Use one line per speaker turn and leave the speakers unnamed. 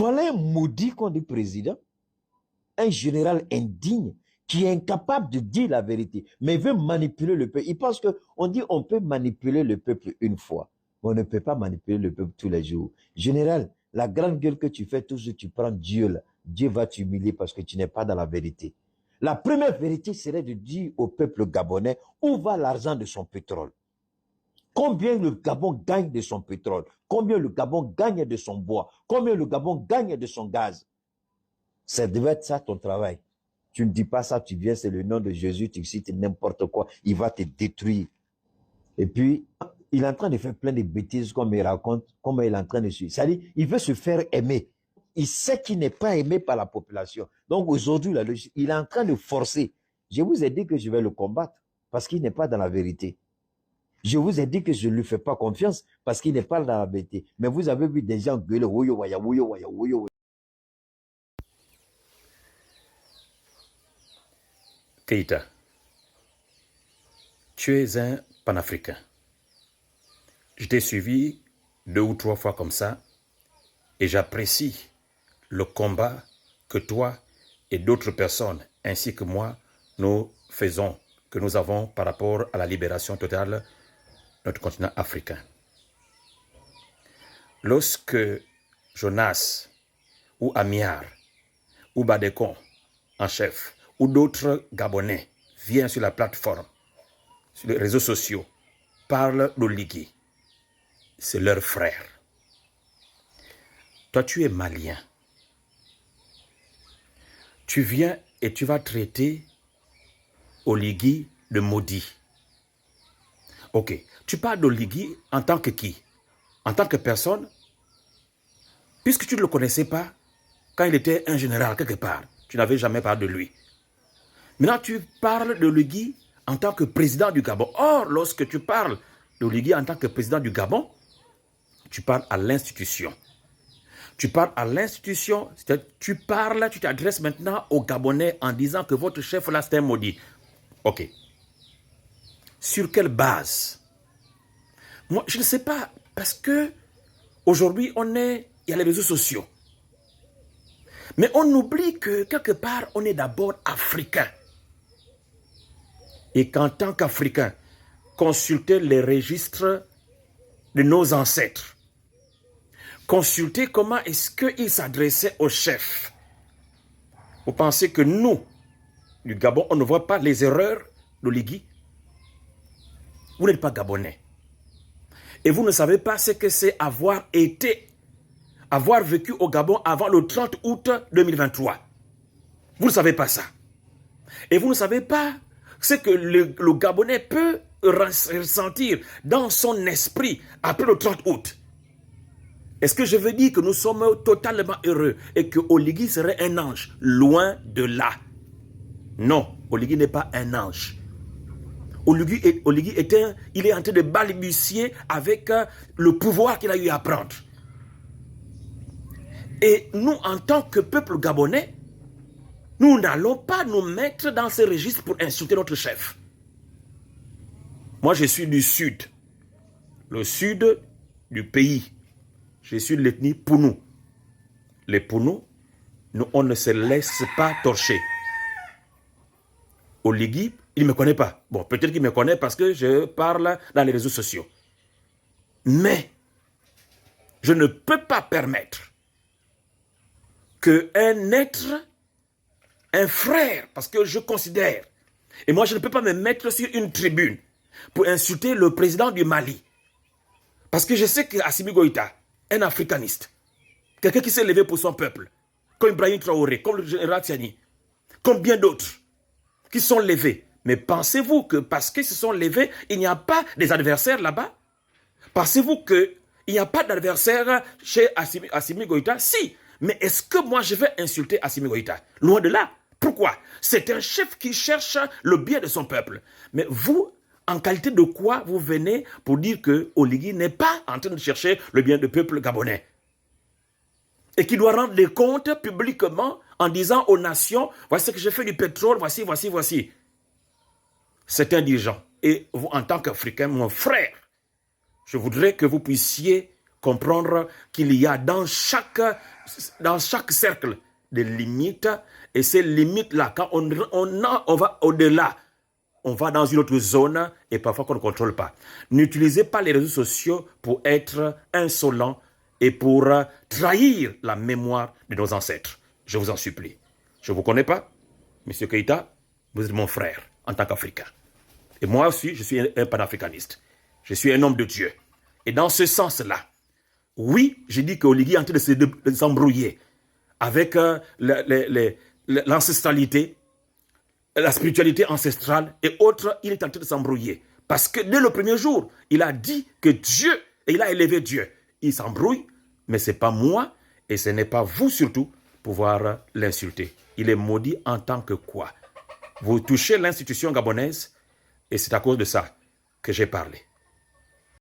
Voilà un maudit qu'on dit président, un général indigne qui est incapable de dire la vérité, mais veut manipuler le peuple. Il pense qu'on dit on peut manipuler le peuple une fois, mais on ne peut pas manipuler le peuple tous les jours. Général, la grande gueule que tu fais, toujours tu prends Dieu là. Dieu va t'humilier parce que tu n'es pas dans la vérité. La première vérité serait de dire au peuple gabonais où va l'argent de son pétrole. Combien le Gabon gagne de son pétrole? Combien le Gabon gagne de son bois? Combien le Gabon gagne de son gaz? Ça devait être ça ton travail. Tu ne dis pas ça, tu viens, c'est le nom de Jésus, tu cites n'importe quoi, il va te détruire. Et puis, il est en train de faire plein de bêtises comme il raconte, comment il est en train de suivre. C'est-à-dire, il veut se faire aimer. Il sait qu'il n'est pas aimé par la population. Donc aujourd'hui, il est en train de forcer. Je vous ai dit que je vais le combattre parce qu'il n'est pas dans la vérité. Je vous ai dit que je ne lui fais pas confiance parce qu'il n'est pas dans la vérité. Mais vous avez vu des gens gueuler, ouyo, waya, ouyo, waya, ouyo.
Keïta, tu es un panafricain. Je t'ai suivi 2 ou 3 fois comme ça et j'apprécie le combat que toi et d'autres personnes, ainsi que moi, nous faisons, que nous avons par rapport à la libération totale de notre continent africain. Lorsque Jonas ou Amiar ou Badekon en chef ou d'autres Gabonais viennent sur la plateforme, sur les réseaux sociaux, parlent d'Oligui, c'est leur frère. Toi, tu es malien. Tu viens et tu vas traiter Oligui de maudit. Ok, tu parles d'Oligui en tant que qui? En tant que personne? Puisque tu ne le connaissais pas quand il était un général quelque part. Tu n'avais jamais parlé de lui. Maintenant, tu parles d'Oligui en tant que président du Gabon. Or, lorsque tu parles d'Oligui en tant que président du Gabon, tu parles à l'institution. Tu parles à l'institution, tu t'adresses maintenant aux Gabonais en disant que votre chef là, c'est un maudit. Ok. Sur quelle base? Moi, je ne sais pas, parce que aujourd'hui, il y a les réseaux sociaux. Mais on oublie que quelque part, on est d'abord africain. Et qu'en tant qu'Africain, consulter les registres de nos ancêtres, consulter comment est-ce qu'ils s'adressaient au chef. Vous pensez que nous, du Gabon, on ne voit pas les erreurs d'Oligui? Vous n'êtes pas Gabonais. Et vous ne savez pas ce que c'est avoir vécu au Gabon avant le 30 août 2023. Vous ne savez pas ça. Et vous ne savez pas ce que le Gabonais peut ressentir dans son esprit après le 30 août. Est-ce que je veux dire que nous sommes totalement heureux et que Oligui serait un ange? Loin de là. Non, Oligui n'est pas un ange. Oligui il est en train de balbutier avec le pouvoir qu'il a eu à prendre. Et nous, en tant que peuple gabonais, nous n'allons pas nous mettre dans ce registre pour insulter notre chef. Moi, je suis du sud. Le sud du pays. Je suis de l'ethnie Pounou. Les Pounous, nous, on ne se laisse pas torcher. Oligui, il ne me connaît pas. Bon, peut-être qu'il me connaît parce que je parle dans les réseaux sociaux. Mais, je ne peux pas permettre qu'un être, un frère, parce que je considère, et moi je ne peux pas me mettre sur une tribune pour insulter le président du Mali. Parce que je sais qu'Assimi Goïta, un africaniste, quelqu'un qui s'est levé pour son peuple, comme Ibrahim Traoré, comme le général Tiani, comme bien d'autres, qui sont levés. Mais pensez-vous que parce qu'ils se sont levés, il n'y a pas des adversaires là-bas? Pensez-vous qu'il n'y a pas d'adversaire chez Assimi Goïta? Si. Mais est-ce que moi je vais insulter Assimi Goïta? Loin de là. Pourquoi? C'est un chef qui cherche le bien de son peuple. Mais vous, en qualité de quoi vous venez pour dire que Oligui n'est pas en train de chercher le bien du peuple gabonais? Et qui doit rendre des comptes publiquement en disant aux nations, voici ce que j'ai fait du pétrole, voici. C'est indigent. Et vous, en tant qu'Africain, mon frère, je voudrais que vous puissiez comprendre qu'il y a dans chaque cercle des limites, et ces limites-là, quand on va au-delà, on va dans une autre zone et parfois qu'on ne contrôle pas. N'utilisez pas les réseaux sociaux pour être insolent et pour trahir la mémoire de nos ancêtres. Je vous en supplie. Je ne vous connais pas, M. Keïta, vous êtes mon frère en tant qu'Africain. Et moi aussi, je suis un panafricaniste. Je suis un homme de Dieu. Et dans ce sens-là, oui, j'ai dit qu'Oligui est en train de s'embrouiller avec l'ancestralité, la spiritualité ancestrale et autres. Il est en train de s'embrouiller. Parce que dès le premier jour, il a dit que Dieu, et il a élevé Dieu. Il s'embrouille, mais ce n'est pas moi, et ce n'est pas vous surtout, pouvoir l'insulter. Il est maudit en tant que quoi? Vous touchez l'institution gabonaise, et c'est à cause de ça que j'ai parlé.